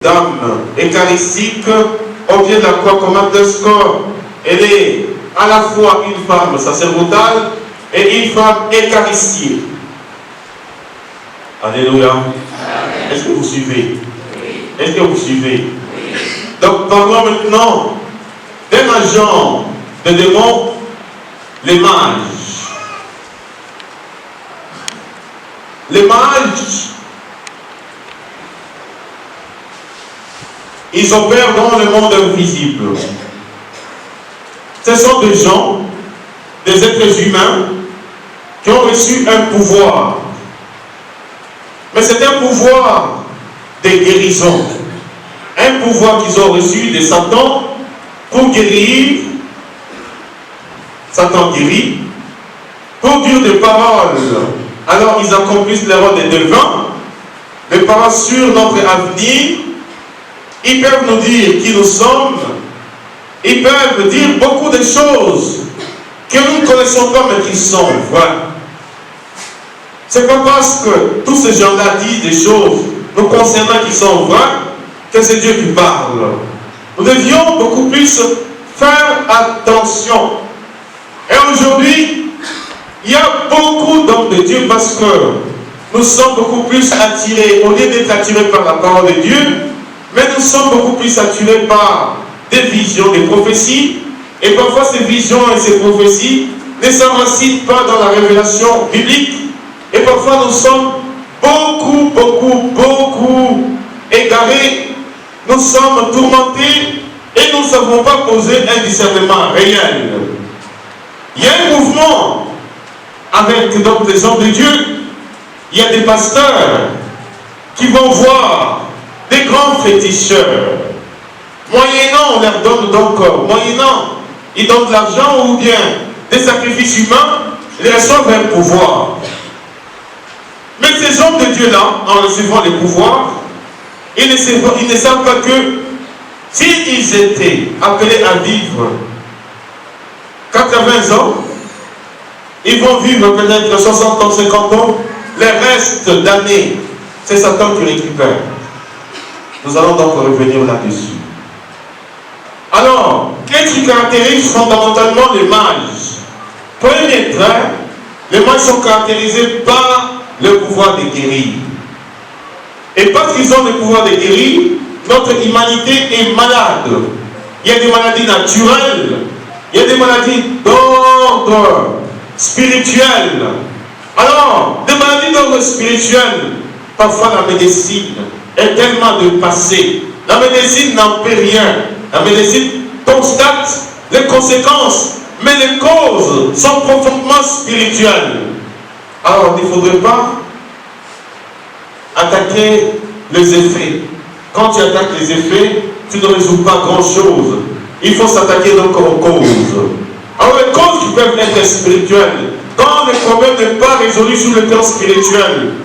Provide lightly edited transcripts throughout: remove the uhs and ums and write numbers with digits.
Dame eucharistique au pied de la croix comme underscore. Elle est à la fois une femme sacerdotale et une femme eucharistique. Alléluia. Est-ce que vous suivez? Est-ce que vous suivez? Donc parlons maintenant d'un agent de démon, les mages. Les mages, ils opèrent dans le monde invisible. Ce sont des gens, des êtres humains, qui ont reçu un pouvoir. Mais c'est un pouvoir de guérison. Un pouvoir qu'ils ont reçu de Satan pour guérir. Satan guérit. Pour dire des paroles. Alors ils accomplissent le rôle des devins. Des paroles sur notre avenir. Ils peuvent nous dire qui nous sommes. Ils peuvent dire beaucoup de choses que nous ne connaissons pas mais qui sont vraies. Ce n'est pas parce que tous ces gens-là disent des choses nous concernant qui sont vraies que c'est Dieu qui parle. Nous devions beaucoup plus faire attention. Et aujourd'hui, il y a beaucoup d'hommes de Dieu parce que nous sommes beaucoup plus attirés, au lieu d'être attirés par la parole de Dieu, mais nous sommes beaucoup plus attirés par des visions, des prophéties. Et parfois ces visions et ces prophéties ne s'enracinent pas dans la révélation biblique. Et parfois nous sommes beaucoup égarés. Nous sommes tourmentés et nous ne savons pas poser un discernement réel. Il y a un mouvement avec donc les hommes de Dieu. Il y a des pasteurs qui vont voir des grands féticheurs. Moyennant, on leur donne donc, moyennant, ils donnent de l'argent ou bien des sacrifices humains, ils reçoivent un pouvoir. Mais ces hommes de Dieu-là, en recevant les pouvoirs, ils ne savent pas que s'ils étaient appelés à vivre 80 ans, ils vont vivre peut-être 60 ans, 50 ans, le reste d'années, c'est Satan qui récupère. Nous allons donc revenir là-dessus. Alors, qu'est-ce qui caractérise fondamentalement les mages? Premier trait, les mages sont caractérisés par le pouvoir de guérir. Et parce qu'ils ont le pouvoir de guérir, notre humanité est malade. Il y a des maladies naturelles, il y a des maladies d'ordre spirituel. Alors, des maladies d'ordre spirituel, parfois la médecine est tellement dépassée. La médecine n'en peut rien. La médecine constate les conséquences, mais les causes sont profondément spirituelles. Alors, il ne faudrait pas attaquer les effets. Quand tu attaques les effets, tu ne résous pas grand-chose. Il faut s'attaquer donc aux causes. Alors, les causes qui peuvent être spirituelles, quand le problème n'est pas résolu sur le plan spirituel,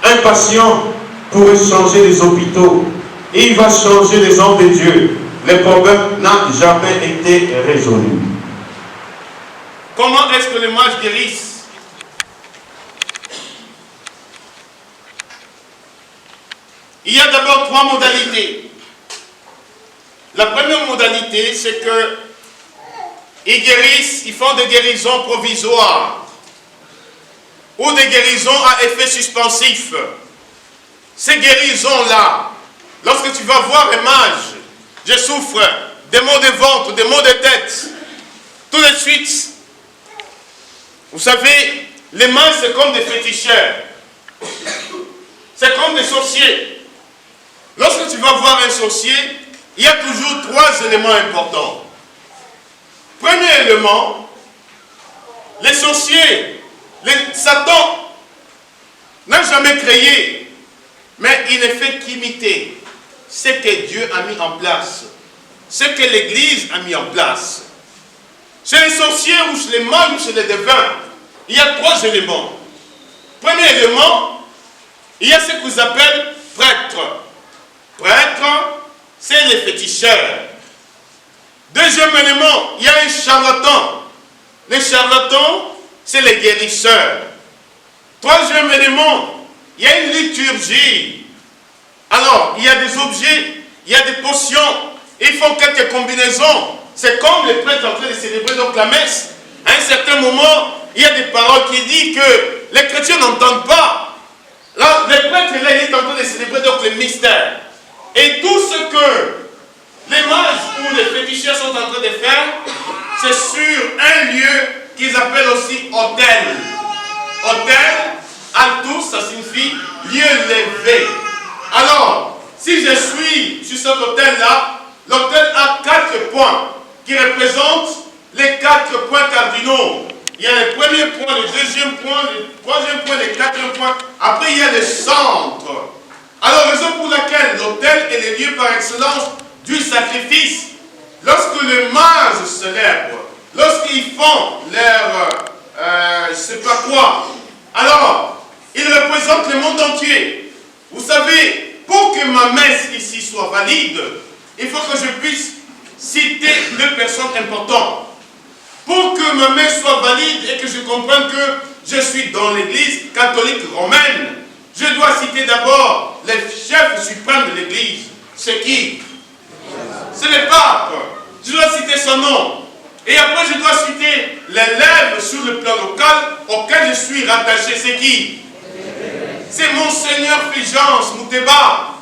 un patient pourrait changer les hôpitaux. Et il va changer les hommes de Dieu. Le problème n'a jamais été résolu. Comment est-ce que les mages guérissent? Il y a d'abord 3 modalités. La première modalité, c'est que ils guérissent, ils font des guérisons provisoires ou des guérisons à effet suspensif. Ces guérisons-là, lorsque tu vas voir un mage, je souffre des maux de ventre, des maux de tête, tout de suite, vous savez, les mages c'est comme des féticheurs, c'est comme des sorciers. Lorsque tu vas voir un sorcier, il y a toujours 3 éléments importants. Premier élément, les sorciers, Satan n'a jamais créé, mais il ne fait qu'imiter ce que Dieu a mis en place, ce que l'Église a mis en place. Chez les sorciers ou chez les mages ou chez les devins, il y a 3 éléments. Premier élément, il y a ce que vous appelez prêtres. Prêtres, c'est les féticheurs. Deuxième élément, il y a un charlatan. Les charlatans, c'est les guérisseurs. Troisième élément, il y a une liturgie. Alors, il y a des objets il y a des potions, ils font quelques combinaisons. C'est comme les prêtres en train de célébrer donc la messe. À un certain moment, il y a des paroles qui disent que les chrétiens n'entendent pas. Là, les prêtres, là, il est en train de célébrer donc le mystère. Et tout ce que les mages ou les féticheurs sont en train de faire, c'est sur un lieu qu'ils appellent aussi autel. Autel, altus, ça signifie lieu levé. Alors, si je suis sur cet autel-là, l'autel a 4 points qui représentent les 4 points cardinaux. Il y a le premier point, le deuxième point, le troisième point, le quatrième point. Après, il y a le centre. Alors, raison pour laquelle l'autel est le lieu par excellence du sacrifice. Lorsque les mages célèbrent, lorsqu'ils font leur, je ne sais pas quoi, alors, ils représentent le monde entier. Vous savez, pour que ma messe ici soit valide, il faut que je puisse citer 2 personnes importantes. Pour que ma messe soit valide et que je comprenne que je suis dans l'église catholique romaine, je dois citer d'abord le chef suprême de l'église. C'est qui? C'est le pape. Je dois citer son nom. Et après, je dois citer l'élève sur le plan local auquel je suis rattaché. C'est qui? C'est Monseigneur Fulgence Mouteba.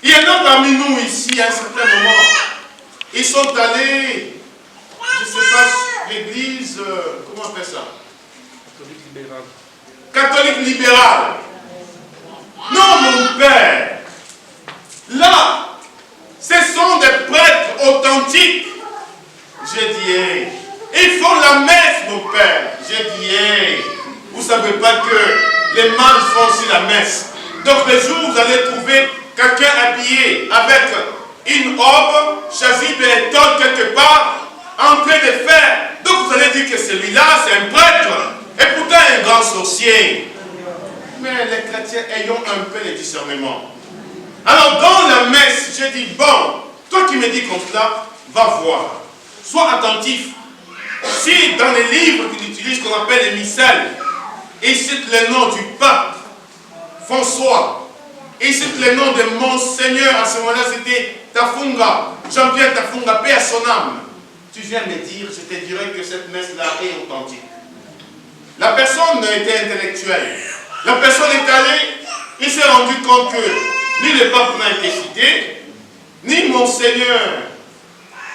Il y en a parmi nous ici à un certain moment. Ils sont allés, je ne sais pas, l'église, comment on appelle ça? Catholique libérale. Catholique libérale. Non, mon père. Là, ce sont des prêtres authentiques. J'ai dit, hey, ils font la messe, mon père. J'ai dit, hey, vous ne savez pas que les mages font aussi la messe. Donc, le jour où vous allez trouver quelqu'un habillé avec une robe, chasuble et étole quelque part, en train de faire. Donc vous allez dire que celui-là, c'est un prêtre, et pourtant un grand sorcier. Mais les chrétiens, ayons un peu de discernement. Alors dans la messe, j'ai dit, bon, toi qui me dis comme cela, va voir. Sois attentif. Si dans les livres qu'il utilise, qu'on appelle les missels, il cite le nom du pape François, il cite le nom de Monseigneur, à ce moment-là c'était Tafunga, Jean-Pierre Tafunga, paix à son âme. Tu viens me dire, je te dirais que cette messe-là est authentique. La personne était intellectuelle. La personne est allée, il s'est rendu compte que ni le pape n'a été cité, ni Monseigneur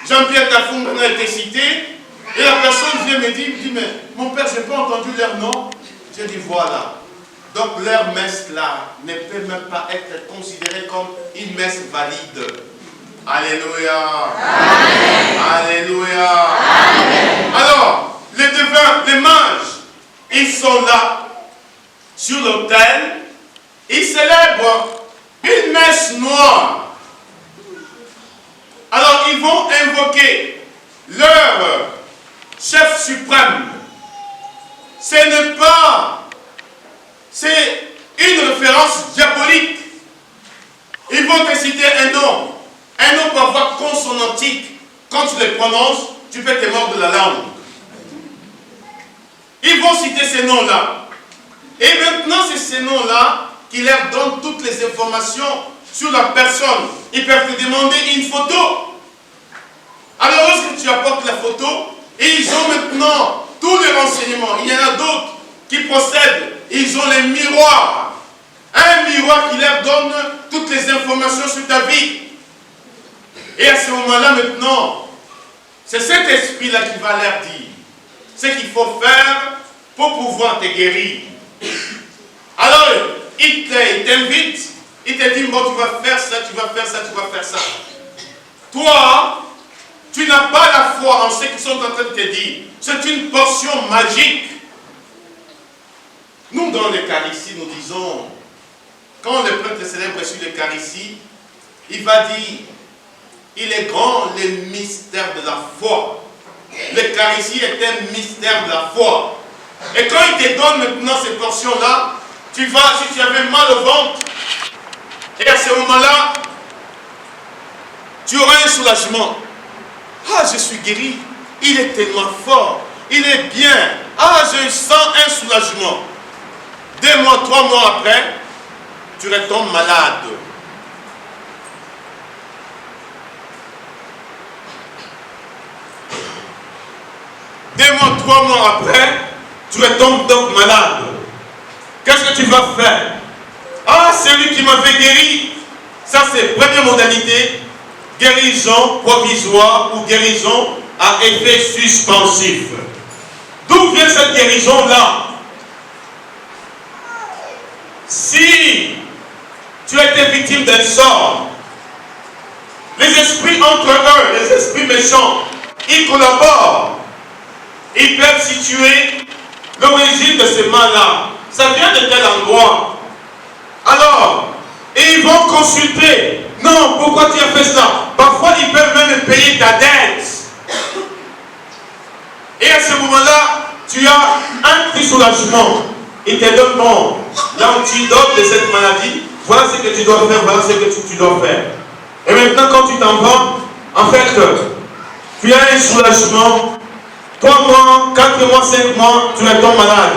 Jean-Pierre Tafunga n'a été cité, et la personne vient me dire, mais mon père, je n'ai pas entendu leur nom. J'ai dit, voilà. Donc leur messe là ne peut même pas être considérée comme une messe valide. Alléluia. Amen. Alléluia. Amen. Alors, les devins, les mages, ils sont là, sur l'autel, ils célèbrent une messe noire. Alors, ils vont invoquer leur chef suprême. Ce n'est pas... C'est une référence diabolique. Ils vont te citer un nom. Un nom peut avoir consonantique. Quand tu le prononces, tu peux te mordre de la langue. Ils vont citer ces noms-là. Et maintenant, c'est ces noms-là qui leur donnent toutes les informations sur la personne. Ils peuvent te demander une photo. Alors, lorsque tu apportes la photo, ils ont maintenant tous les renseignements. Il y en a d'autres qui procèdent. Ils ont les miroirs. Un miroir qui leur donne toutes les informations sur ta vie. Et à ce moment-là, maintenant, c'est cet esprit-là qui va leur dire ce qu'il faut faire pour pouvoir te guérir. Alors, il t'invite, il te dit, bon, tu vas faire ça, tu vas faire ça, tu vas faire ça. Toi, tu n'as pas la foi en ce qu'ils sont en train de te dire. C'est une portion magique. Nous, dans l'Eucharistie, nous disons, quand le prêtre célèbre sur l'Eucharistie, il va dire, il est grand le mystère de la foi. L'Eucharistie est un mystère de la foi. Et quand il te donne maintenant ces portions-là, tu vas, si tu avais mal au ventre, et à ce moment-là, tu auras un soulagement. Ah, je suis guéri. Il est tellement fort. Il est bien. Ah, je sens un soulagement. 2 mois, 3 mois après, tu retombes malade. 2 mois, 3 mois après, tu retombes donc malade. Qu'est-ce que tu vas faire? Ah, c'est lui qui m'avait guéri. Ça, c'est la première modalité. Guérison provisoire ou guérison à effet suspensif. D'où vient cette guérison-là? Si tu as été victime d'un sort, les esprits entre eux, les esprits méchants, ils collaborent. Ils peuvent situer l'origine de ce mal-là. Ça vient de tel endroit. Alors, ils vont consulter. Non, pourquoi tu as fait cela? Parfois, ils peuvent même payer ta dette. Et à ce moment-là, tu as un petit soulagement. Ils te donnent bon, l'antidote de cette maladie. Voilà ce que tu dois faire, voilà ce que tu dois faire. Et maintenant, quand tu t'en vas, en fait, tu as un soulagement. 3 mois, 4 mois, 5 mois, tu retombes malade.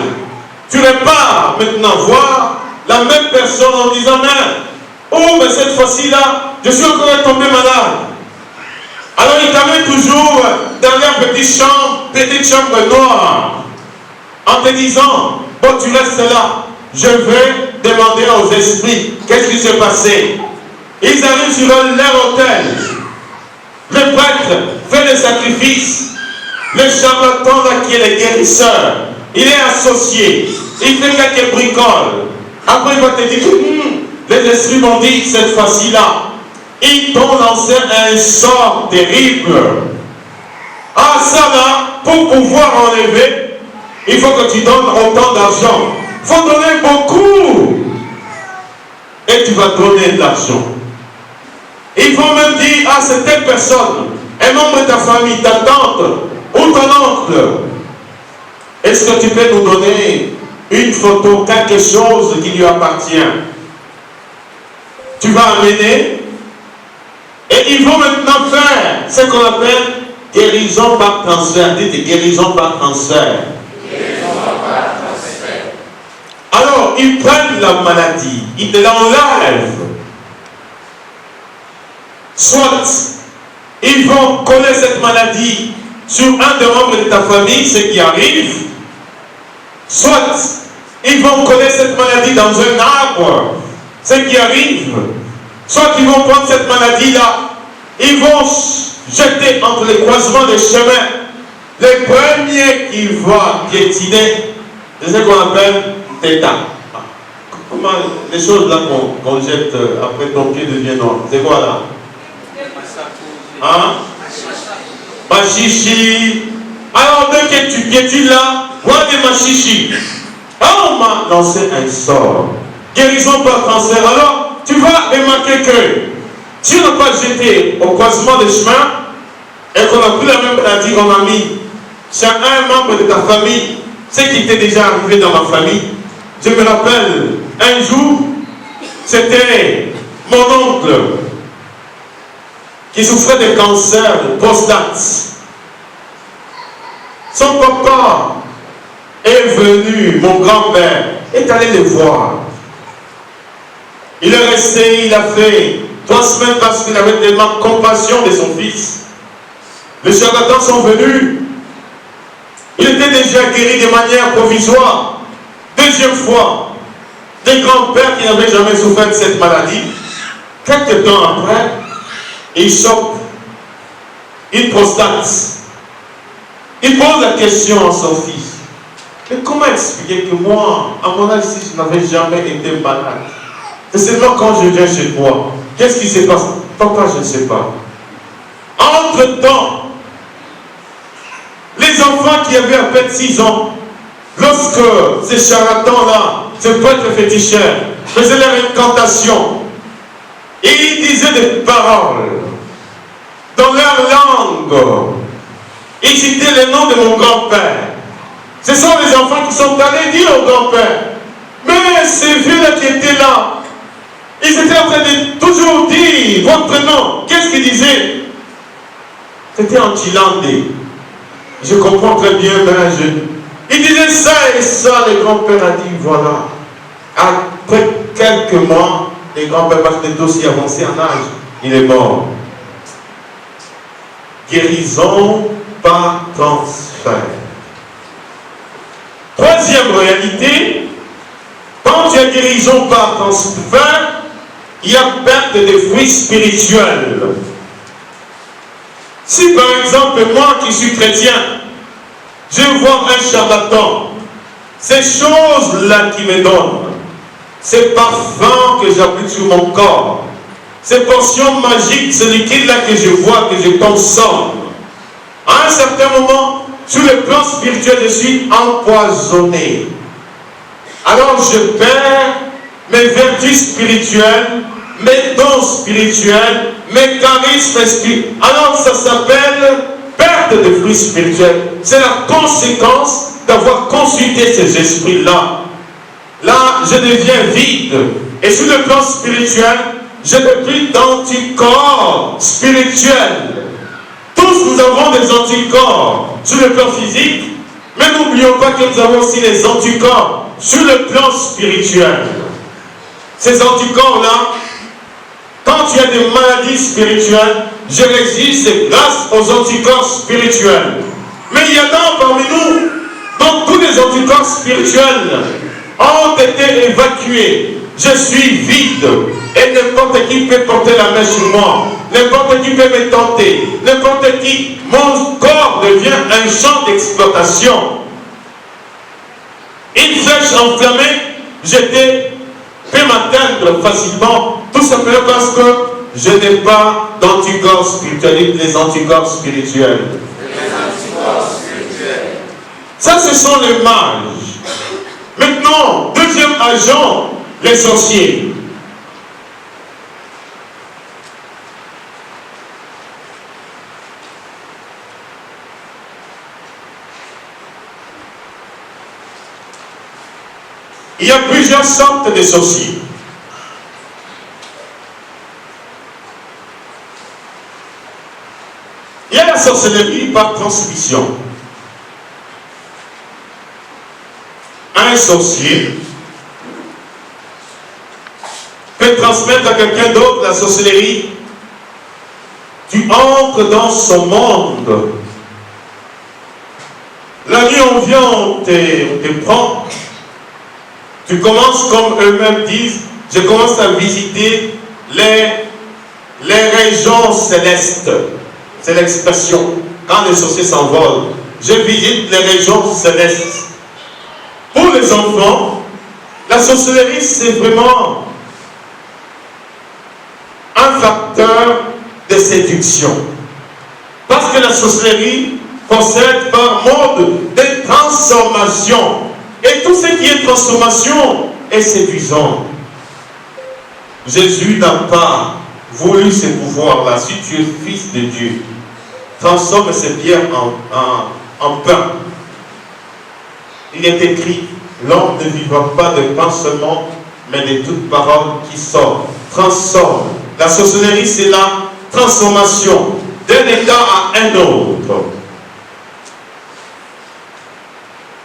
Tu repars maintenant voir la même personne en disant, mais, oh, mais cette fois-ci-là, je suis encore tombé malade. Alors il t'amène toujours dans leur petite chambre noire, en te disant, bon, tu restes là, je vais demander aux esprits, qu'est-ce qui s'est passé? Ils arrivent sur leur autel, le prêtre fait le sacrifice, le charlatan là qui est le guérisseur, il est associé, il fait quelques bricoles, après il va te dire, les esprits m'ont dit cette fois-ci là, ils t'ont lancé un sort terrible. Ah ça là, pour pouvoir enlever, il faut que tu donnes autant d'argent. Il faut donner beaucoup. Et tu vas donner de l'argent. Ils vont même dire, ah c'est telle personne, un membre de ta famille, ta tante ou ton oncle. Est-ce que tu peux nous donner une photo, quelque chose qui lui appartient? Tu vas amener. Et ils vont maintenant faire ce qu'on appelle guérison par transfert. Dites guérison par transfert. Alors, ils prennent la maladie, ils te l'enlèvent. Soit, ils vont coller cette maladie sur un des membres de ta famille, ce qui arrive. Soit, ils vont coller cette maladie dans un arbre, ce qui arrive. Soit qu'ils vont prendre cette maladie-là, ils vont jeter entre les croisements des chemins. Le premier qui va piétiner, c'est ce qu'on appelle tétat. Comment les choses là qu'on jette après ton pied deviennent noires? C'est quoi là? Hein? Machichi. Alors dès que tu piétines là, voilà des machichis. Alors on m'a lancé un sort. Guérison par transfert. Alors, tu vas remarquer que si on n'a pas jeté au croisement des chemins et qu'on a pris la même maladie qu'on a mis chez un membre de ta famille, ce qui t'est déjà arrivé dans ma famille, je me rappelle, un jour, c'était mon oncle qui souffrait de cancer de prostate. Son papa est venu, mon grand-père est allé le voir. Il est resté, il a fait 3 semaines parce qu'il avait tellement compassion de son fils. Les charlatans sont venus. Il était déjà guéri de manière provisoire. Deuxième fois, des grands-pères qui n'avaient jamais souffert de cette maladie, quelques temps après, il chope une prostate. Il pose la question à son fils. Mais comment expliquer que moi, à mon âge, si je n'avais jamais été malade? C'est seulement quand je viens chez toi. Qu'est-ce qui se passe? Papa, je ne sais pas. Entre-temps, les enfants qui avaient à peine 6 ans, lorsque ces charlatans-là, ces prêtres féticheurs, faisaient leur incantation, et ils disaient des paroles dans leur langue, ils citaient le nom de mon grand-père. Ce sont les enfants qui sont allés dire au grand-père, mais ces vieux-là qui étaient là, ils étaient en train de toujours dire votre nom. Qu'est-ce qu'ils disaient? C'était en Chilandé. Je comprends très bien, mais il disait ça et ça. Le grand-père a dit, voilà. Après quelques mois, le grand-père, parce qu'il est aussi avancé en âge, il est mort. Guérison par transfert. Troisième réalité, quand il y a guérison par transfert, il y a perte de fruits spirituels. Si par exemple, moi qui suis chrétien, je vois un charlatan, ces choses-là qui me donnent, ces parfums que j'applique sur mon corps, ces portions magiques, ce liquide-là que je vois, que je consomme, à un certain moment, sur le plan spirituel, je suis empoisonné. Alors je perds mes vertus spirituelles, mes dons spirituels, mes charismes spirituels. Alors ça s'appelle perte de fruits spirituels. C'est la conséquence d'avoir consulté ces esprits-là. Là, je deviens vide. Et sur le plan spirituel, je n'ai plus d'anticorps spirituels. Tous nous avons des anticorps sur le plan physique, mais n'oublions pas que nous avons aussi des anticorps sur le plan spirituel. Ces anticorps-là, quand il y a des maladies spirituelles, je résiste grâce aux anticorps spirituels. Mais il y en a parmi nous, dont tous les anticorps spirituels ont été évacués. Je suis vide et n'importe qui peut porter la main sur moi. N'importe qui peut me tenter. N'importe qui. Mon corps devient un champ d'exploitation. Une flèche enflammée, peut m'atteindre facilement, tout simplement parce que je n'ai pas d'anticorps spirituels, les anticorps spirituels. Ça, ce sont les mages. Maintenant, deuxième agent, les sorciers. Il y a plusieurs sortes de sorciers. Il y a la sorcellerie par transmission. Un sorcier peut transmettre à quelqu'un d'autre la sorcellerie. Tu entres dans son monde. La nuit, on vient, on te prend. Tu commences, comme eux-mêmes disent, je commence à visiter les régions célestes. C'est l'expression. Quand les sorciers s'envolent, je visite les régions célestes. Pour les enfants, la sorcellerie, c'est vraiment un facteur de séduction. Parce que la sorcellerie procède par mode de transformation. Et tout ce qui est transformation est séduisant. Jésus n'a pas voulu ce pouvoir-là. Si tu es fils de Dieu, transforme ces pierres en pain. Il est écrit, l'homme ne vivra pas de pain seulement, mais de toute parole qui sort. Transforme. La sorcellerie, c'est la transformation d'un état à un autre.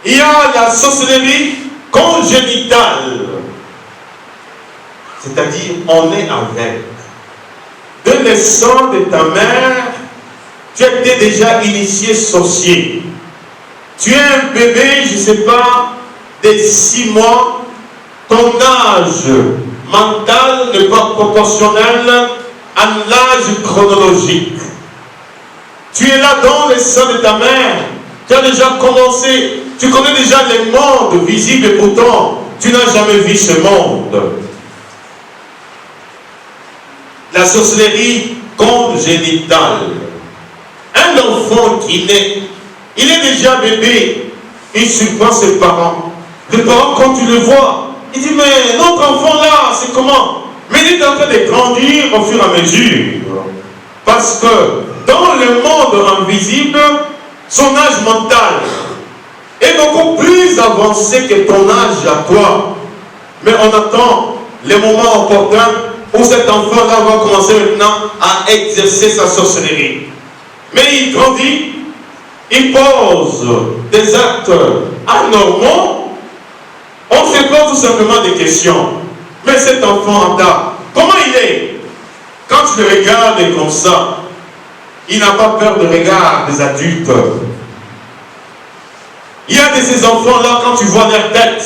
Il y a la sorcellerie congénitale. C'est-à-dire, on est avec. De naissance de ta mère, tu étais déjà initié sorcier. Tu es un bébé, je ne sais pas, de 6 mois, ton âge mental n'est pas proportionnel à l'âge chronologique. Tu es là dans le sein de ta mère, tu as déjà commencé, tu connais déjà les mondes visibles et pourtant, tu n'as jamais vu ce monde. La sorcellerie congénitale. Un enfant qui naît, il est déjà bébé, il surprend ses parents. Les parents, quand tu le vois, ils disent, mais notre enfant là, c'est comment? Mais il est en train de grandir au fur et à mesure. Parce que dans le monde invisible, son âge mental est beaucoup plus avancé que ton âge à toi. Mais on attend les moments opportuns où cet enfant-là va commencer maintenant à exercer sa sorcellerie. Mais il grandit, il pose des actes anormaux. On se pose tout simplement des questions. Mais cet enfant-là, comment il est? Quand tu le regardes comme ça, il n'a pas peur de regard des adultes. Il y a de ces enfants-là, quand tu vois leur tête,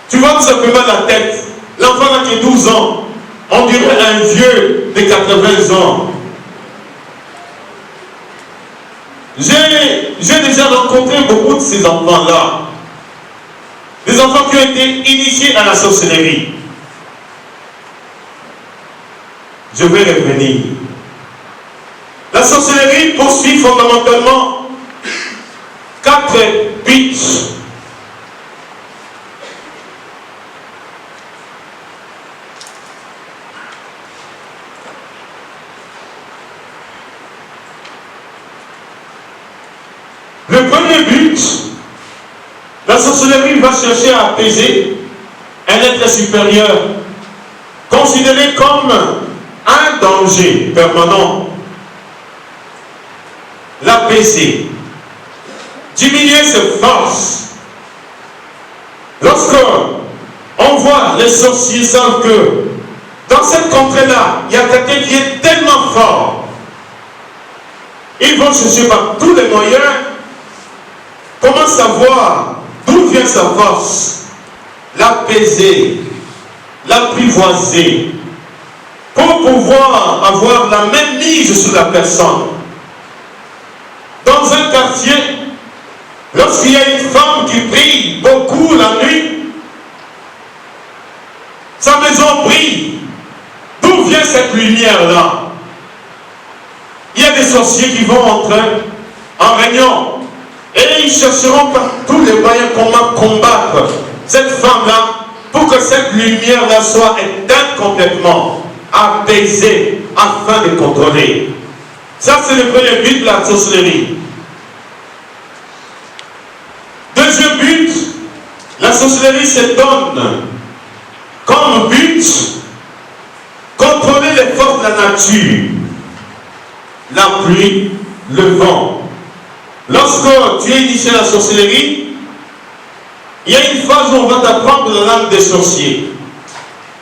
tu vois tout simplement la tête. L'enfant là qui est 12 ans, on dirait un vieux de 80 ans. J'ai déjà rencontré beaucoup de ces enfants-là. Des enfants qui ont été initiés à la sorcellerie. Je vais revenir. La sorcellerie poursuit fondamentalement 4 buts. Le premier but, la sorcellerie va chercher à apaiser un être supérieur, considéré comme un danger permanent. L'apaiser, diminuer ses forces. Lorsque on voit les sorciers savent que dans cette contrée-là, il y a quelqu'un qui est tellement fort, ils vont chercher par tous les moyens. Comment savoir d'où vient sa force? L'apaiser, l'apprivoiser, pour pouvoir avoir la même mise sur la personne. Dans un quartier, lorsqu'il y a une femme qui brille beaucoup la nuit, sa maison brille. D'où vient cette lumière-là? Il y a des sorciers qui vont entrer en réunion. Et ils chercheront par tous les moyens comment combattre cette femme-là pour que cette lumière-là soit éteinte complètement, apaisée, afin de contrôler. Ça, c'est le premier but de la sorcellerie. Deuxième but, la sorcellerie se donne comme but contrôler les forces de la nature, la pluie, le vent. Lorsque tu es initié à la sorcellerie, il y a une phase où on va t'apprendre la langue des sorciers.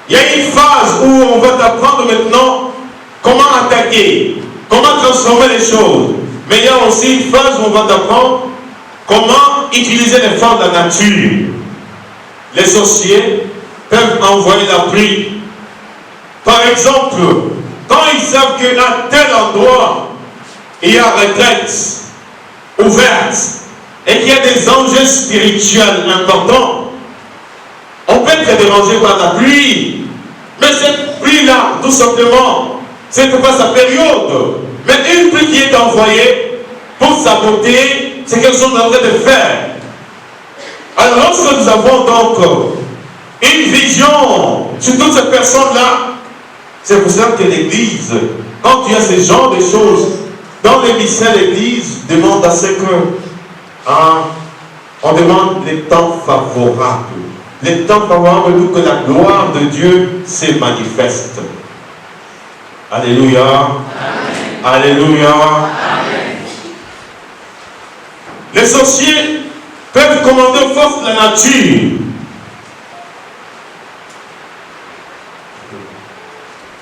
Il y a une phase où on va t'apprendre maintenant comment attaquer, comment transformer les choses. Mais il y a aussi une phase où on va t'apprendre comment utiliser les forces de la nature. Les sorciers peuvent envoyer la pluie. Par exemple, quand ils savent qu'à tel endroit, il y a retraite ouverte et qu'il y a des enjeux spirituels importants, on peut être dérangé par la pluie. Mais cette pluie-là, tout simplement, c'est pas sa période. Mais une pluie qui est envoyée pour saboter, c'est quelque chose qu'on est en train de faire. Alors lorsque nous avons donc une vision sur toutes ces personnes-là, c'est pour ça que l'Église, quand il y a ce genre de choses, dans les mystères, l'Église demande à ce que on demande les temps favorables. Les temps favorables pour que la gloire de Dieu se manifeste. Alléluia. Amen. Alléluia. Amen. Les sorciers peuvent commander aux forces de la nature.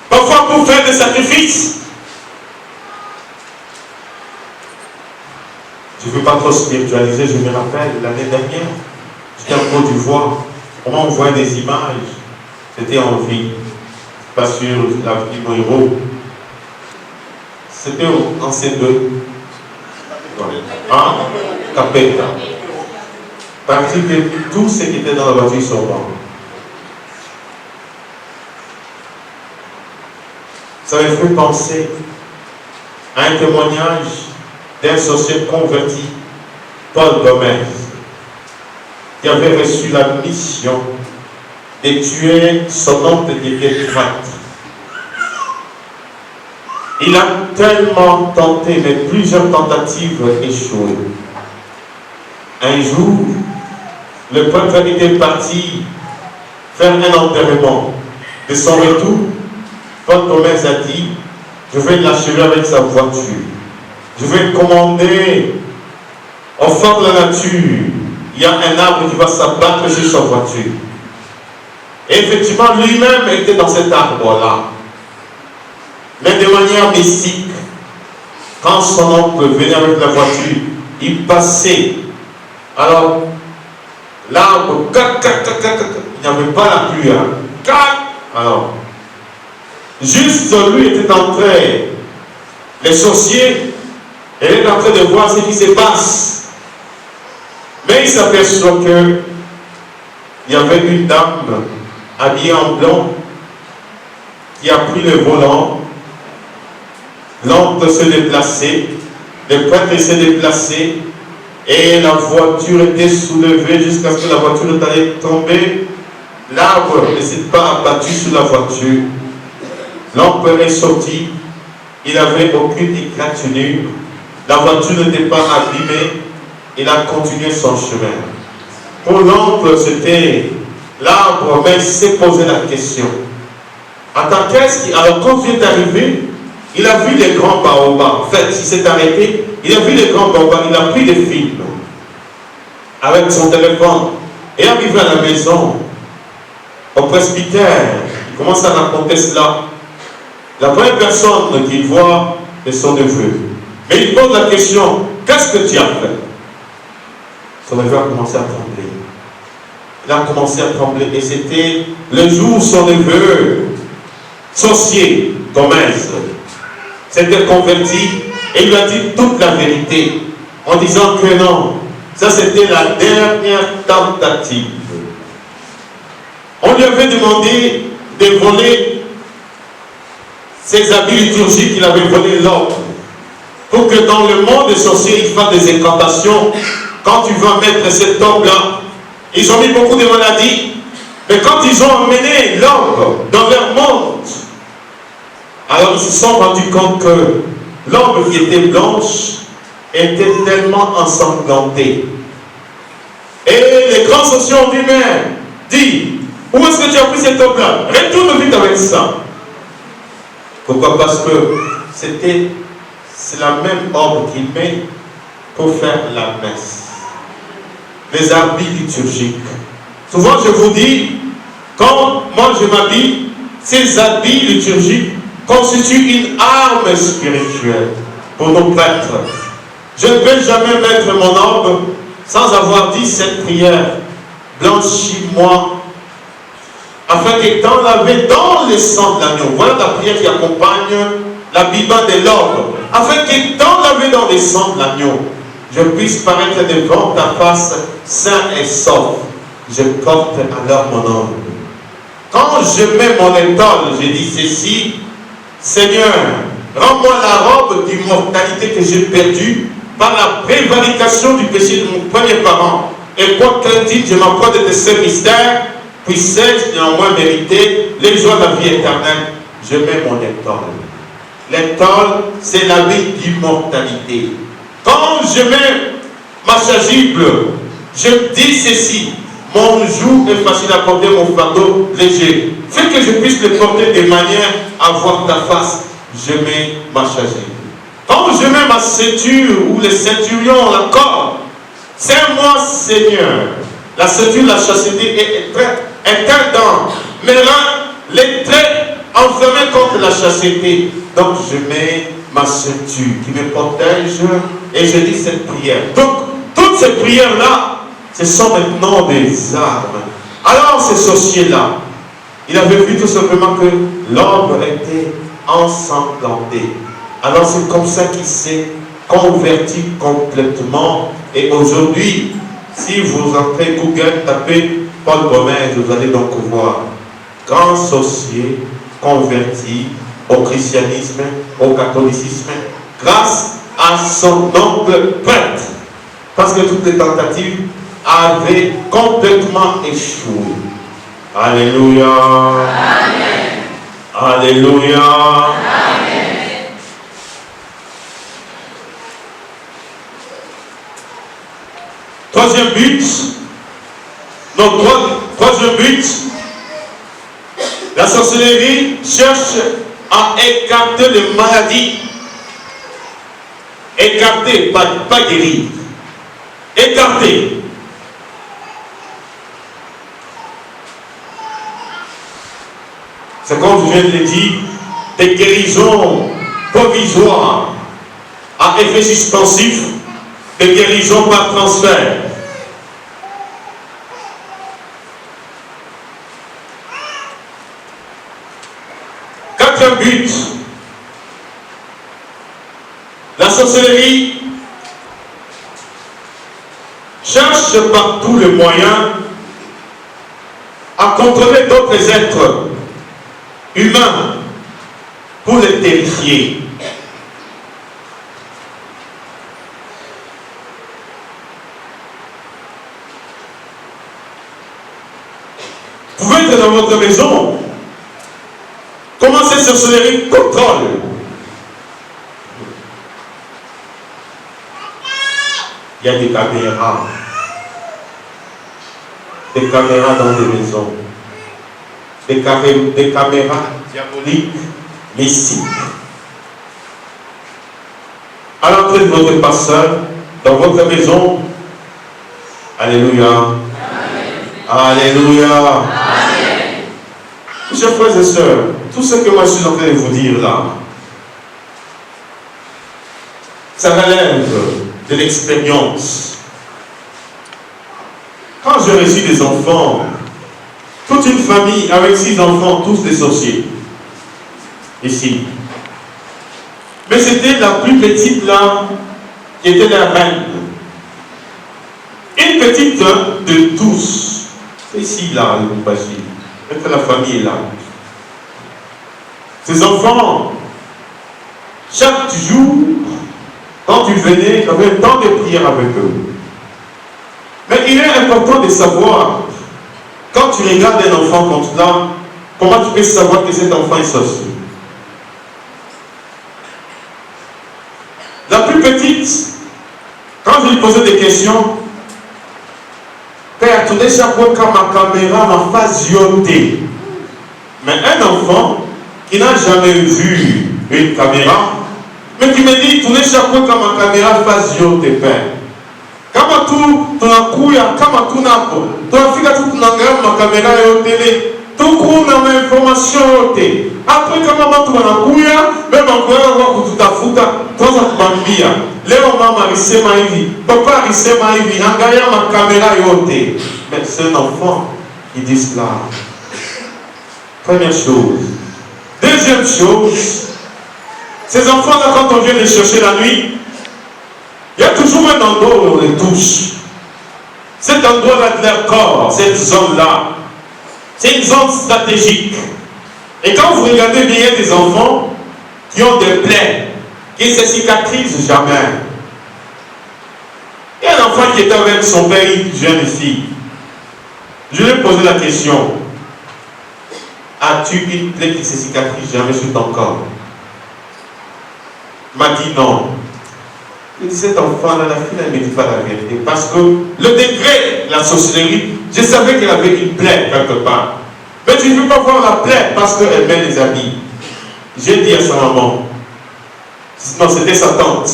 Parfois pour faire des sacrifices. Je ne veux pas trop spiritualiser, je me rappelle l'année dernière, j'étais en Côte d'Ivoire, on m'envoyait des images, c'était en vie, pas sur la vie Moïro. C'était en C2. Hein? Capeta. Parce que tout ce qui était dans la voiture sont morts. Ça me fait penser à un témoignage d'un sorcier converti, Paul Gomez, qui avait reçu la mission de tuer son oncle qui était prêtre. Il a tellement tenté, mais plusieurs tentatives échouées. Un jour, le prêtre était parti faire un enterrement. De son retour, Paul Gomez a dit, je vais l'achever avec sa voiture. Je vais commander aux forces de la nature. Il y a un arbre qui va s'abattre sur sa voiture. Et effectivement, lui-même était dans cet arbre-là. Mais de manière mystique, quand son oncle venait avec la voiture, il passait. Alors, l'arbre, il n'y avait pas la pluie. Alors, juste lui était en train, les sorciers, il est en train de voir ce qui se passe. Mais il s'aperçoit que il y avait une dame habillée en blanc qui a pris le volant. L'ombre se déplaçait, le prêtre s'est déplacé et la voiture était soulevée jusqu'à ce que la voiture allait tomber. L'arbre ne s'est pas abattu sur la voiture. L'ombre est sorti, il n'avait aucune égratignure, la voiture n'était pas abîmée, il a continué son chemin. Pour l'ombre, c'était l'arbre, mais il s'est posé la question. Attends, qu'est-ce qui... Alors quand il est arrivé, il a vu les grands baobabs. En fait, il s'est arrêté, il a vu les grands baobabs, il a pris des films avec son téléphone. Et arrivé à la maison, au presbytère, il commence à raconter cela. La première personne qu'il voit est son neveu. Mais il pose la question, qu'est-ce que tu as fait? Son neveu a commencé à trembler. Il a commencé à trembler et c'était le jour où son neveu, sorcier, Gomez, s'était converti et il lui a dit toute la vérité en disant que non, ça c'était la dernière tentative. On lui avait demandé de voler ses habits liturgiques qu'il avait volé l'autre pour que dans le monde des sorciers il fasse des incantations. Quand tu vas mettre cet homme-là, ils ont mis beaucoup de maladies, mais quand ils ont emmené l'ombre dans leur monde, alors ils se sont rendus compte que l'ombre qui était blanche était tellement ensanglantée. Et les grands sorciers ont dit, mais, dis, où est-ce que tu as pris cet homme-là? Retourne vite avec ça. Pourquoi? Parce que c'est la même ombre qu'il met pour faire la messe. Les habits liturgiques. Souvent je vous dis, quand moi je m'habille, ces habits liturgiques constituent une arme spirituelle pour nos prêtres. Je ne vais jamais mettre mon ombre sans avoir dit cette prière. Blanchis-moi, afin qu'étant lavé dans le sang de l'agneau. Voilà la prière qui accompagne l'habillement de l'ombre. Afin qu'étant lavé dans le sang de l'agneau, je puisse paraître devant ta face sain et sauf. Je porte alors mon ombre. Quand je mets mon étole, je dis ceci, Seigneur, rends-moi la robe d'immortalité que j'ai perdue par la prévarication du péché de mon premier parent. Et quoi qu'elle dise, je m'approche de ce mystère, puissais-je néanmoins mériter les joies de la vie éternelle. Je mets mon étole. L'étole, c'est la vie d'immortalité. Quand je mets ma chasuble, je dis ceci, mon joug est facile à porter, mon fardeau léger. Fais que je puisse le porter de manière à voir ta face. Je mets ma chasuble. Quand je mets ma ceinture ou les ceinturions, la corde, c'est moi Seigneur. La ceinture, la chasteté est un dent. Mes reins, les traits enfermés contre la chasteté. Donc je mets ma ceinture qui me protège et je dis cette prière. Donc toutes ces prières-là, ce sont maintenant des armes. Alors ce sorcier-là, il avait vu tout simplement que l'ombre était ensanglantée. Alors c'est comme ça qu'il s'est converti complètement. Et aujourd'hui, si vous entrez Google, tapez Paul Gomez, vous allez donc voir grand sorcier converti au christianisme, au catholicisme, grâce à son oncle prêtre. Parce que toutes les tentatives avaient complètement échoué. Alléluia. Amen. Alléluia. Amen. Troisième but, troisième but, la sorcellerie cherche à écarter les maladies. Écarter, pas guérir. Écarter. C'est comme je viens de le dire, des guérisons provisoires à effet suspensif de guérison par transfert. Quatrième but, la sorcellerie cherche par tous les moyens à contrôler d'autres êtres humains pour les terrifier. Vous pouvez être dans votre maison. Comment cette sorcellerie contrôle? Il y a des caméras. Des caméras dans des maisons. Des caméras diaboliques, mystiques. À l'entrée de votre pasteur, dans votre maison, alléluia. Amen. Alléluia. Amen. Chers frères et sœurs, tout ce que moi je suis en train de vous dire là, ça relève de l'expérience. Quand j'ai reçu des enfants, toute une famille avec 6 enfants, tous des sorciers, ici. Mais c'était la plus petite là, qui était la reine. Une petite de tous. C'est ici là, le Bachir. Peut-être la famille est là. Ces enfants, chaque jour, quand tu venais, tu avais un temps de prière avec eux. Mais il est important de savoir, quand tu regardes un enfant comme cela, comment tu peux savoir que cet enfant est sorcier? La plus petite, quand je lui posais des questions, Père, tu sais chaque fois quand ma caméra m'a fait zioter. Mais un enfant qui n'a jamais vu une caméra, mais qui me dit, tu sais chaque fois quand ma caméra fait zioter, Père. Kama tu tunakuya kama tunapo tunafika tu tunaangalia makamera yote tukuna mainformation yote après kama watu wanakuya bema kwa kututafuta tuanza kubambia leo mama alisema hivi papa alisema hivi angalia makamera yote. Mais c'est un enfant qui dit cela. Première chose. Deuxième chose, ces enfants là quand on vient les chercher la nuit, il y a toujours un endroit où on les touche. Cet endroit-là de leur corps, cette zone-là, c'est une zone stratégique. Et quand vous regardez bien, il y a des enfants qui ont des plaies, qui ne se cicatrisent jamais. Il y a un enfant qui était avec son père, il vient ici. Je lui ai posé la question, as-tu une plaie qui ne se cicatrise jamais sur ton corps? Il m'a dit non. Et cet enfant-là, la fille, elle ne me dit pas la vérité. Parce que le degré de la sorcellerie, je savais qu'elle avait une plaie quelque part. Mais tu ne peux pas voir la plaie parce qu'elle met les habits. J'ai dit à sa maman, non, c'était sa tante.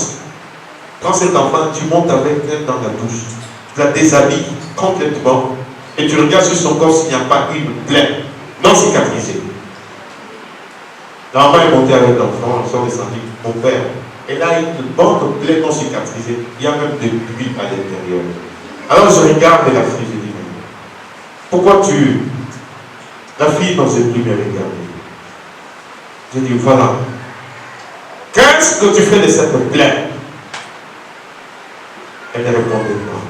Quand cet enfant, tu montes avec elle dans la douche, tu la déshabilles complètement et tu regardes sur son corps s'il n'y a pas une plaie non cicatrisée. La maman est montée avec l'enfant, ils sont descendus. Mon père, elle a une bonne plaie non cicatrisée. Il y a même des bulles à l'intérieur. Alors je regarde la fille, je dis, pourquoi tu... La fille n'osait plus me regarder. Je dis, voilà. Qu'est-ce que tu fais de cette plaie? Elle ne répondait pas.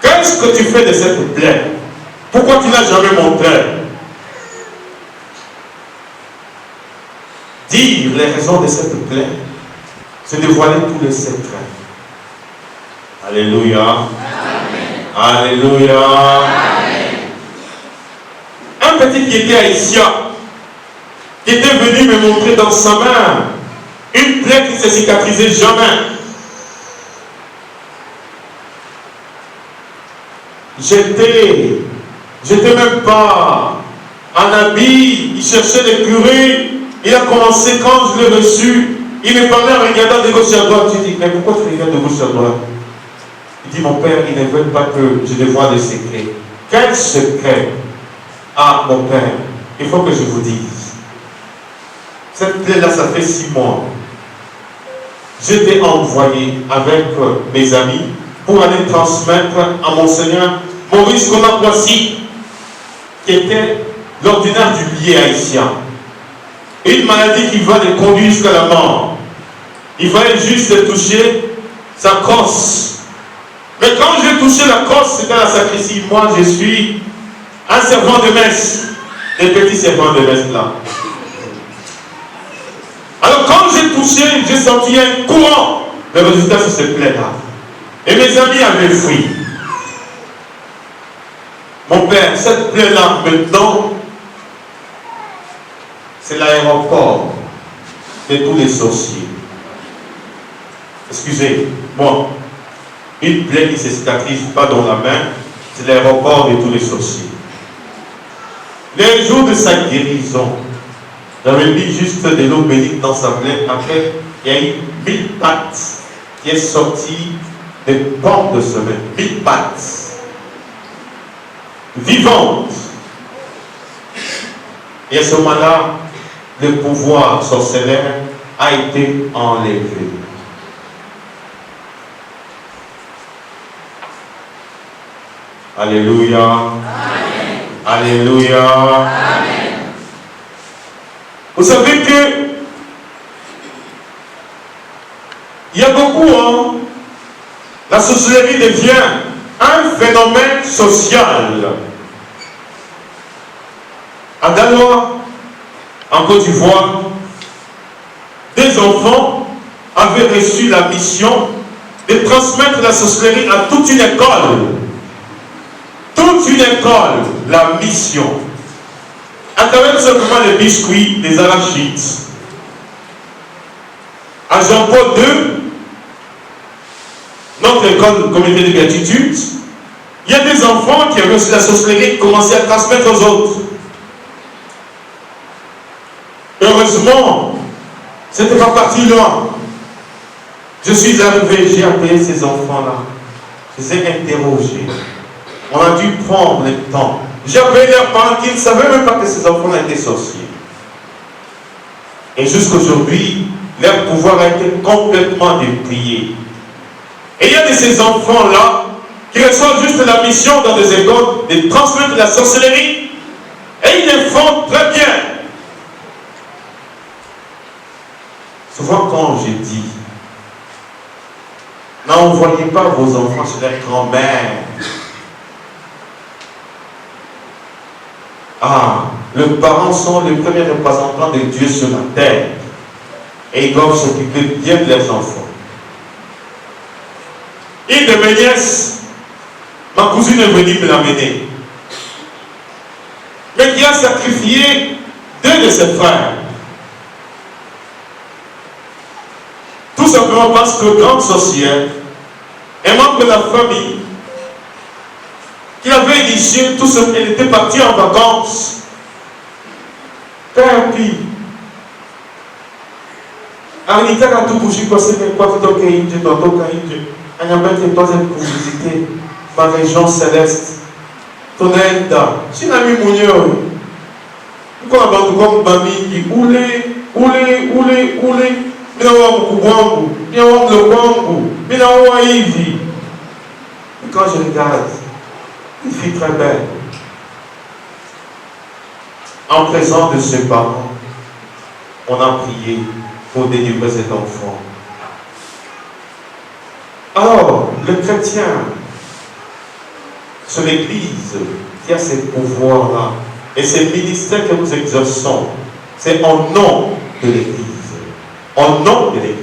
Qu'est-ce que tu fais de cette plaie? Pourquoi tu n'as jamais montré? Dire les raisons de cette plaie, c'est dévoiler tous les secrets. Alléluia. Amen. Alléluia. Amen. Un petit qui était haïtien, qui était venu me montrer dans sa main une plaie qui ne se cicatrisait jamais. J'étais même pas en habit, il cherchait les curés. Il a commencé, quand je l'ai reçu, il me parlait en regardant de gauche à droite. Je dis, mais pourquoi tu regardes de gauche à droite? Il dit, mon père, il ne veut pas que je dévoile des secrets. Quel secret? Ah, mon père, il faut que je vous dise. Cette plaie-là, ça fait 6 mois. j'étais envoyé avec mes amis pour aller transmettre à Monseigneur Maurice Konakwasi, qui était l'ordinaire du billet haïtien. Une maladie qui va les conduire jusqu'à la mort. Il fallait juste toucher sa crosse. Mais quand j'ai touché la crosse, c'était la sacristie. Moi, je suis un servant de messe. Des petits servants de messe là. Alors quand j'ai touché, j'ai senti un courant. Le résultat, c'est cette plaie-là. Et mes amis avaient fui. Mon père, cette plaie-là, maintenant, c'est l'aéroport de tous les sorciers. Excusez-moi. Une plaie qui ne se cicatrise pas dans la main, c'est l'aéroport de tous les sorciers. Les jours de sa guérison, j'avais mis juste de l'eau bénite dans sa plaie. Après, il y a eu 1000 pattes qui est sorti des portes de semaine. 1000 pattes. Vivantes. Et à ce moment-là, le pouvoir sorcellaire a été enlevé. Alléluia. Amen. Alléluia. Amen. Vous savez que il y a beaucoup, la sorcellerie devient un phénomène social. À Daloa, en Côte d'Ivoire, des enfants avaient reçu la mission de transmettre la sorcellerie à toute une école. Toute une école, la mission. À travers simplement les biscuits, les arachides. À Jean-Paul II, notre école communauté de béatitude, il y a des enfants qui avaient reçu la sorcellerie et commencé à transmettre aux autres. Heureusement, ce n'était pas parti loin. Je suis arrivé, j'ai appelé ces enfants-là. Je les ai interrogés. On a dû prendre le temps. J'ai appelé leurs parents qui ne savaient même pas que ces enfants-là étaient sorciers. Et jusqu'aujourd'hui, leur pouvoir a été complètement dépouillé. Et il y a de ces enfants-là qui reçoivent juste la mission dans des écoles de transmettre la sorcellerie. Et ils le font très bien. Souvent quand je dis, n'envoyez pas vos enfants chez leur grand-mère. Les parents sont les premiers représentants de Dieu sur la terre. Et ils doivent s'occuper bien de leurs enfants. Une de mes nièces, ma cousine est venue me l'amener. Mais qui a sacrifié 2 de ses frères. Tout simplement parce que grande sorcière, un membre de la famille, qui avait initié tout ce qu'elle était partie en vacances. Père, puis, Anita a tout bougé, quoi, c'est quoi, tu dois gagner, tu dois gagner. On a même toi pour visiter ma région céleste. Ton aide, si on a mis mon yeux, nous avons comme Bami qui oulé, mais on a beaucoup bambou, mais on a le bambou, mais on a Ivy. Et quand je regarde, une fille très belle, en présence de ses parents, on a prié pour délivrer cet enfant. Alors, le chrétien, c'est l'Église qui a ces pouvoirs-là. Et ces ministères que nous exerçons, c'est en nom de l'Église. En nom de l'Église.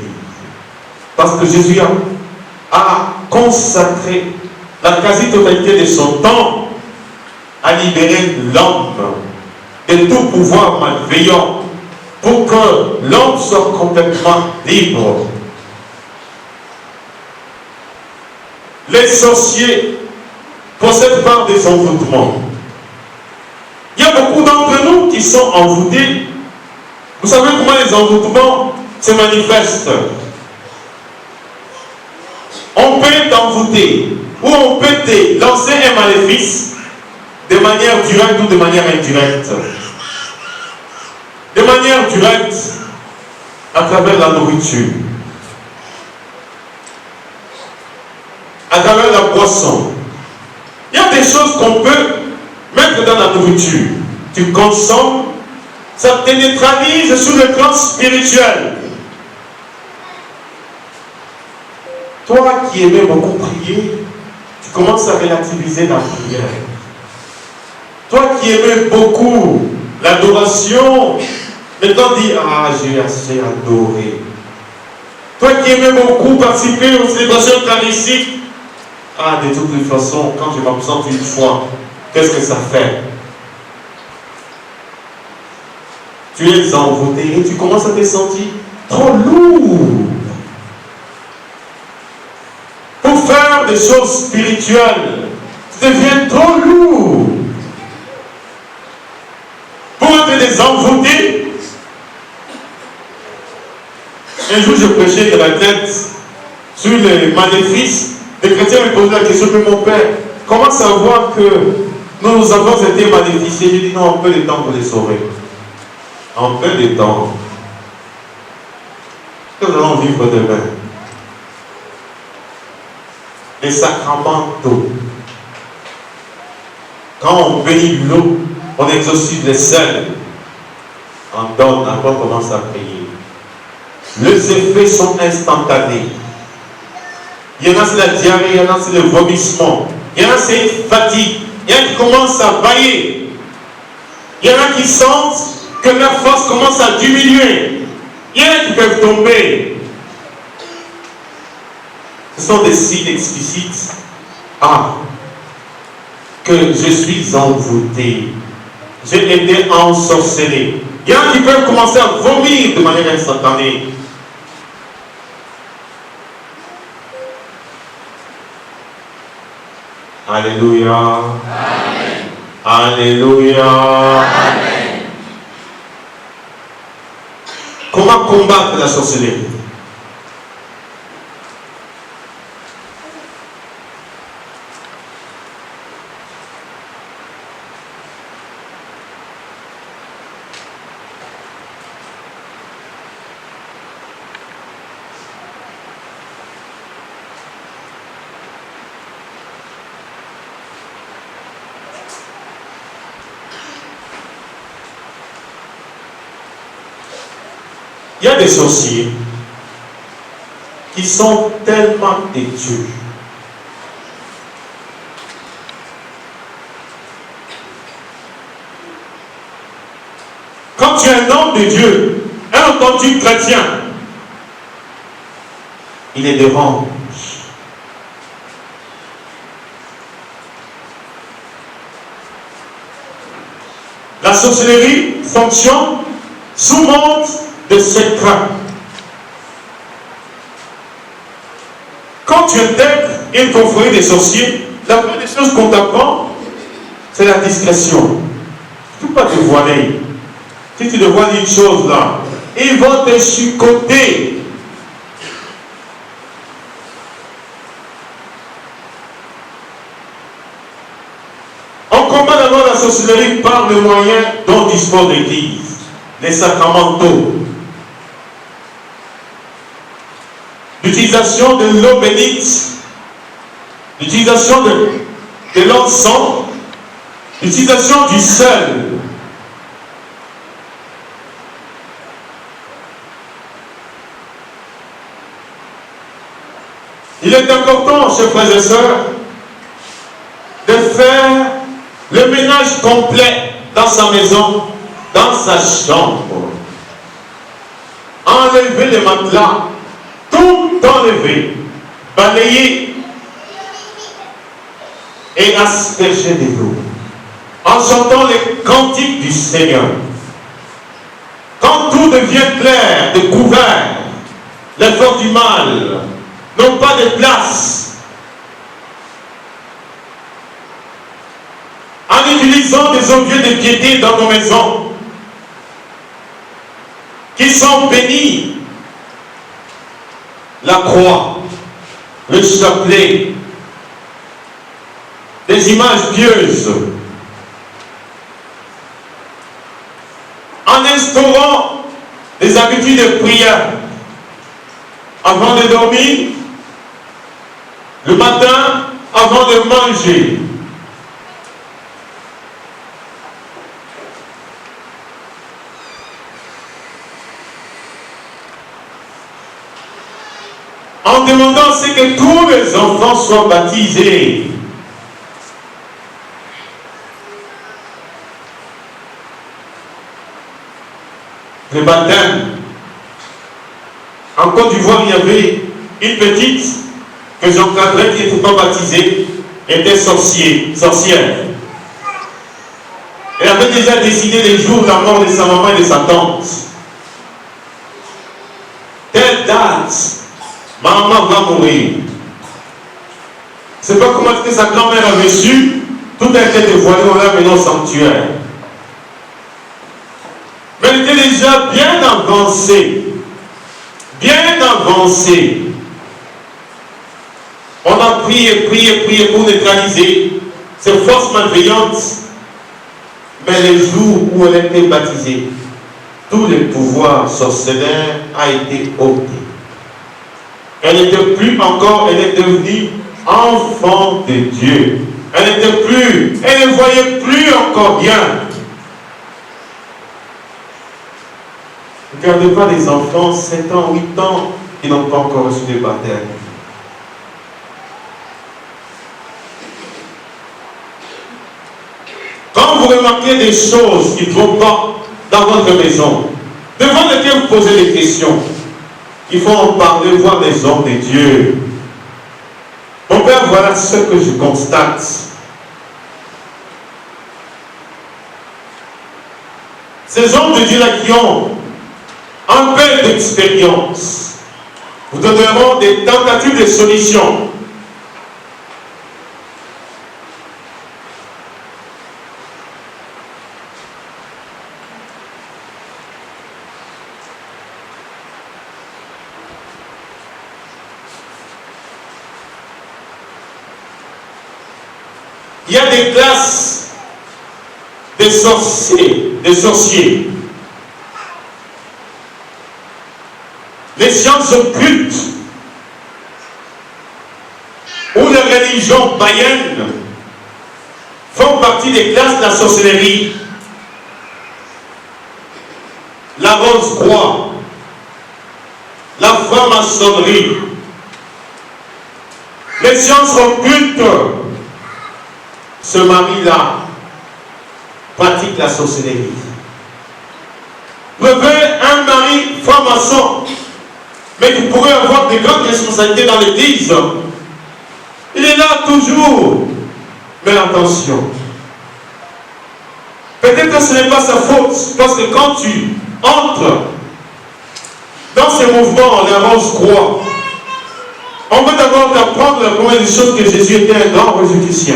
Parce que Jésus a consacré la quasi-totalité de son temps à libérer l'homme de tout pouvoir malveillant pour que l'homme soit complètement libre. Les sorciers possèdent par des envoûtements. Il y a beaucoup d'entre nous qui sont envoûtés. Vous savez comment les envoûtements se manifestent? On peut t'envoûter ou on peut te lancer un maléfice de manière directe ou de manière indirecte. De manière directe, à travers la nourriture. boisson. Il y a des choses qu'on peut mettre dans la nourriture. Tu consommes, ça te neutralise sur le plan spirituel. Toi qui aimais beaucoup prier, tu commences à relativiser la prière. Toi qui aimais beaucoup l'adoration, maintenant dis, ah, j'ai assez adoré. Toi qui aimais beaucoup participer aux célébrations eucharistiques, ah, de toute façon, quand je m'absente une fois, qu'est-ce que ça fait? Tu es envoûté et tu commences à te sentir trop lourd. Pour faire des choses spirituelles, tu deviens trop lourd. Pour être des envoûtés. Un jour, je prêchais de la tête sur les maléfices. Les chrétiens me posaient la question, mais mon père, comment savoir que nous avons été maléficiés? J'ai dit non, un peu de temps pour les sauver. Un peu de temps. Que nous allons vivre demain. Les sacramentaux. Quand on bénit l'eau, on exorcise les sels. On donne, après on commence à prier. Les effets sont instantanés. Il y en a c'est la diarrhée, il y en a c'est le vomissement. Il y en a c'est une fatigue. Il y en a qui commencent à bailler. Il y en a qui sentent que leur force commence à diminuer. Il y en a qui peuvent tomber. Ce sont des signes explicites. Ah, que je suis envoûté. J'ai été ensorcelé. Il y en a qui peuvent commencer à vomir de manière instantanée. Alléluia. Amen. Alléluia. Amen. Comment combattre la sorcellerie? Il y a des sorciers qui sont tellement têtus. Quand tu es un homme de Dieu, un authentique chrétien, il les dérange. La sorcellerie fonctionne sous monde de secret. Quand tu intègres une confrérie des sorciers, la première des choses qu'on t'apprend, c'est la discrétion. Tu ne peux pas te voiler. Si tu te voiles une chose là, ils vont te chicoter. On combat d'abord la sorcellerie par le moyen dont dispose l'Église, les sacramentaux. L'utilisation de l'eau bénite, l'utilisation de l'encens, l'utilisation du sel. Il est important, chers frères et sœurs, de faire le ménage complet dans sa maison, dans sa chambre. Enlever les matelas, tout enlever, balayer et asperger de l'eau en chantant les cantiques du Seigneur. Quand tout devient clair, découvert, les forces du mal n'ont pas de place. En utilisant des objets de piété dans nos maisons qui sont bénis, la croix, le chapelet, des images pieuses, en instaurant des habitudes de prière avant de dormir, le matin, avant de manger. En demandant c'est que tous les enfants soient baptisés. Le baptême. En Côte d'Ivoire, il y avait une petite que j'encadrais qui n'était pas baptisée, était sorcière. Elle avait déjà décidé les jours de la mort de sa maman et de sa tante. Telle date, ma maman va mourir. C'est pas comment est-ce que sa grand-mère avait su, tout a été dévoilé, on l'a mené au sanctuaire. Mais elle était déjà bien avancée. Bien avancée. On a prié pour neutraliser ces forces malveillantes. Mais les jours où elle était baptisée, tout le pouvoir sorcellaire a été ôté. Elle n'était plus encore, elle est devenue enfant de Dieu. Elle ne voyait plus encore bien. Ne regardez pas les enfants 7 ans, 8 ans qui n'ont pas encore reçu le baptême. Quand vous remarquez des choses qui ne vont pas dans votre maison, devant lesquelles vous posez des questions, il faut en parler, voir les hommes de Dieu. Mon père, voilà ce que je constate. Ces hommes de Dieu-là qui ont un peu d'expérience vous donneront des tentatives de solutions. Il y a des classes de sorciers. Les sciences occultes ou les religions païennes font partie des classes de la sorcellerie. La rose-croix, la franc-maçonnerie, les sciences occultes. Ce mari-là pratique la sorcellerie. Vous avez un mari franc-maçon, mais qui pourrait avoir de grandes responsabilités dans l'église. Il est là toujours. Mais attention. Peut-être que ce n'est pas sa faute, parce que quand tu entres dans ces mouvements, la rose-croix, on veut d'abord t'apprendre la première des choses que Jésus était un grand réjouissant.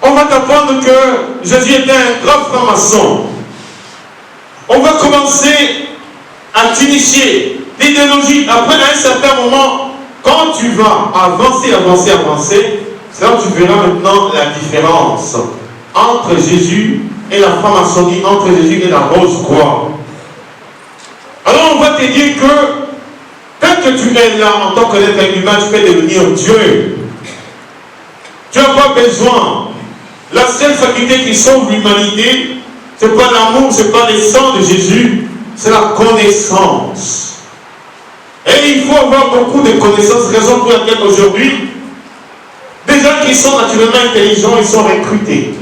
On va t'apprendre que Jésus était un grand franc-maçon. On va commencer à t'initier l'idéologie. Après, à un certain moment, quand tu vas avancer, c'est là où tu verras maintenant la différence entre Jésus et la franc-maçonnerie, entre Jésus et la rose-croix. Alors on va te dire que quand tu es là en tant qu'être humain, tu peux devenir Dieu. Tu n'as pas besoin. La seule faculté qui sauve l'humanité, ce n'est pas l'amour, ce n'est pas le sang de Jésus, c'est la connaissance. Et il faut avoir beaucoup de connaissances, raison pour laquelle aujourd'hui, des gens qui sont naturellement intelligents, ils sont recrutés.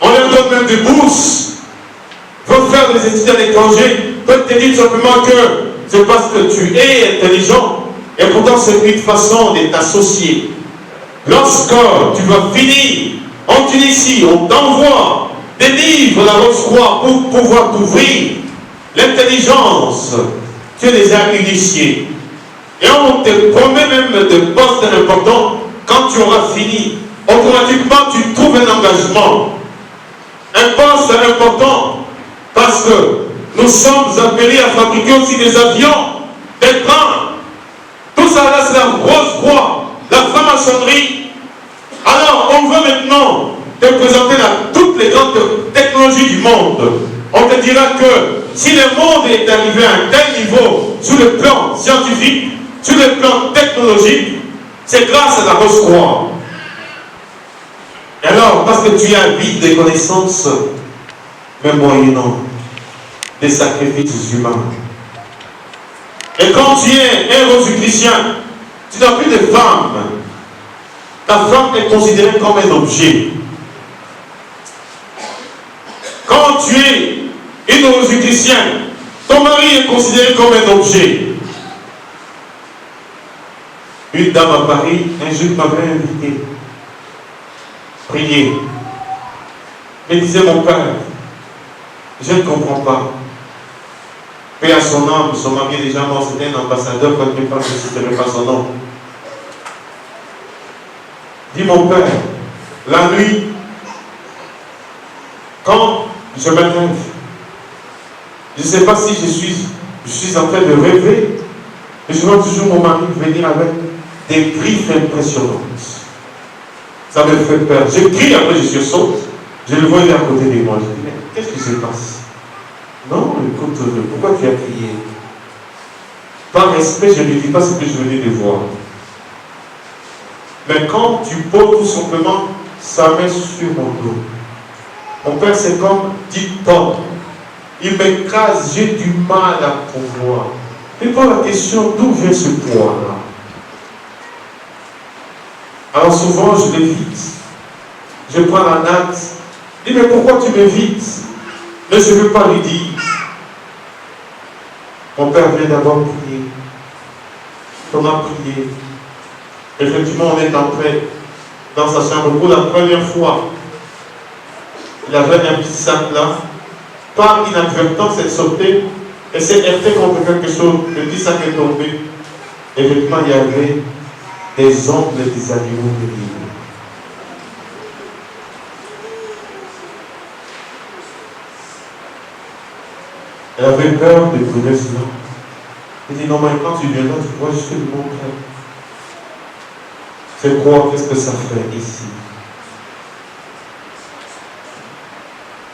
On leur donne même des bourses, faut faire des études à l'étranger, peut te dire simplement que c'est parce que tu es intelligent, et pourtant c'est une façon de t'associer. Lorsque tu vas finir en Tunisie, on t'envoie des livres, la rose-croix, pour pouvoir t'ouvrir l'intelligence. Tu es déjà initié. Et on te promet même des postes importants. Quand tu auras fini, automatiquement tu trouves un engagement. Un poste important. Parce que nous sommes appelés à fabriquer aussi des avions, des trains. Tout ça là, c'est la rose-croix. La franc-maçonnerie. Alors, on veut maintenant te présenter toutes les grandes technologies du monde. On te dira que si le monde est arrivé à un tel niveau, sur le plan scientifique, sur le plan technologique, C'est grâce à la rose croix. Et alors, parce que tu as vide des connaissances, mais moyennant des sacrifices humains. Et quand tu es un rosicrucien, tu n'as plus de femme. Ta femme est considérée comme un objet. Quand tu es une rosicrucienne, ton mari est considéré comme un objet. Une dame à Paris, un jour m'avait invité. Prier. Me disait mon père, je ne comprends pas. Paix à son âme, son mari est déjà mort, c'était un ambassadeur, quand je parle, je ne citerai pas son nom. Dis mon père, la nuit, quand je me lève, je ne sais pas si je suis en train de rêver, mais je vois toujours mon mari venir avec des griffes impressionnantes. Ça me fait peur. Je crie, après je sursaute. Je le vois, il est à côté de moi. Je dis, mais qu'est-ce qui se passe? Non, écoute, pourquoi tu as crié? Par respect, je ne lui dis pas ce que je venais de voir. Mais quand tu poses tout simplement sa main sur mon dos, mon père, c'est comme 10 tonnes. Il m'écrase, j'ai du mal à pouvoir. Et pour la question, d'où vient ce poids-là? Alors souvent, je l'évite. Je prends la natte. Je dis, mais pourquoi tu m'évites? Mais je ne veux pas lui dire. Mon père vient d'abord prier. On a prié. Effectivement, on est entré dans sa chambre pour la première fois. Il avait un petit sac là. Par inadvertance, elle sautait et s'est heurtée contre quelque chose. Le petit sac est tombé. Effectivement, il y avait des ongles des animaux de l'île. Elle avait peur de brûler cela. Elle dit, non, mais quand tu viens là, tu vois, je te le montrer. C'est quoi? Qu'est-ce que ça fait ici?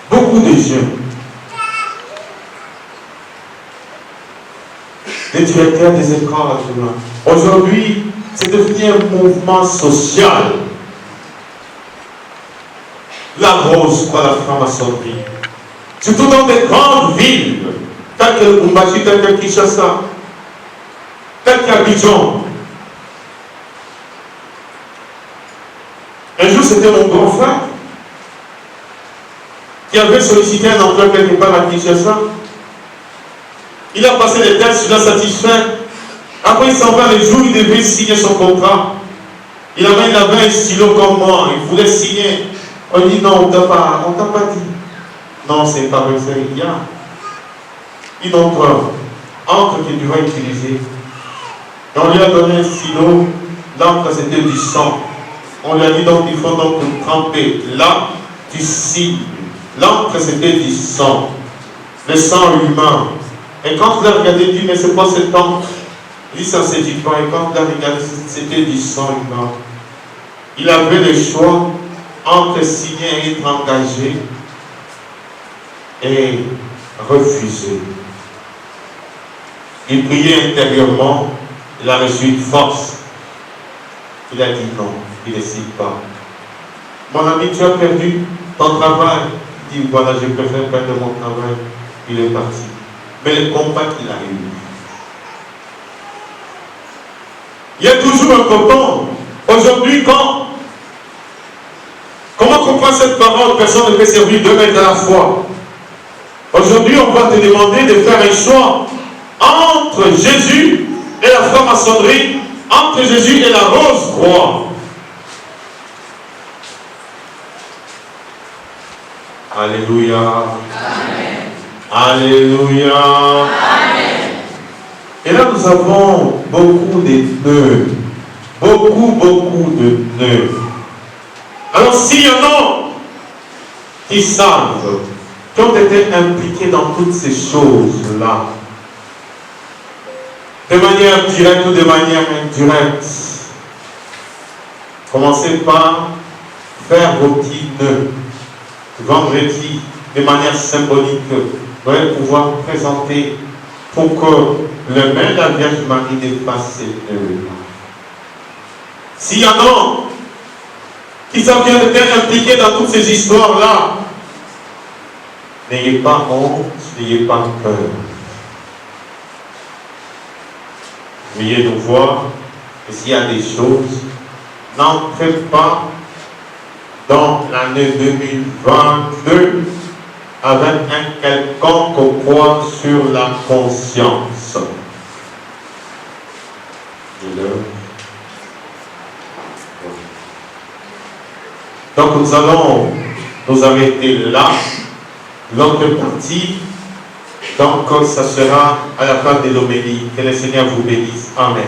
Beaucoup de jeunes, des directeurs des écoles, aujourd'hui, c'est devenu un mouvement social. La rose pour la franc-maçonnerie. Surtout dans des grandes villes, telles que Lubumbashi, telles que Kinshasa, telles qu'Abidjan. Un jour, c'était mon grand frère qui avait sollicité un emploi quelque part à Kinshasa. Il a passé les tests, il a satisfait. Après, il s'en va le jour où il devait signer son contrat. Il avait un stylo comme moi, il voulait signer. On dit non, on t'a pas dit. Non, c'est pas vrai, il y a une encre que tu vas utiliser. Et on lui a donné un stylo, l'encre c'était du sang. On lui a dit donc il faut donc tremper. Là, tu signes. L'encre c'était du sang. Le sang humain. Et quand il a regardé, il dit mais c'est quoi cette encre? Il dit ça c'est du pain. Et quand il a regardé, c'était du sang humain. Il avait le choix entre signer et être engagé et refuser. Il priait intérieurement, il a reçu une force. Il a dit non, il ne décide pas. Mon ami, tu as perdu ton travail. Il dit voilà, je préfère perdre mon travail. Il est parti. Mais le combat qu'il a eu. Il est toujours important. Aujourd'hui, comment comprendre cette parole? Personne ne peut servir deux maîtres à la fois. Aujourd'hui, on va te demander de faire un choix entre Jésus et la franc-maçonnerie, entre Jésus et la rose croix. Alléluia. Amen. Alléluia. Amen. Et là, nous avons beaucoup de nœuds. Beaucoup de nœuds. Alors, s'il y en a qui savent, qui ont été impliqués dans toutes ces choses-là, de manière directe ou de manière indirecte, commencez par faire vos petits nœuds. Vendredi, de manière symbolique, vous allez pouvoir présenter pour que le main de la Vierge Marie dépasse ces nœuds. S'il y en a qui sont bien impliqués dans toutes ces histoires-là, n'ayez pas honte, n'ayez pas peur. Veuillez nous voir, et s'il y a des choses, n'entrez pas dans l'année 2022 avec un quelconque poids sur la conscience. Donc nous allons nous arrêter là. L'autre partie, donc ça sera à la fin de l'homélie. Que le Seigneur vous bénisse. Amen.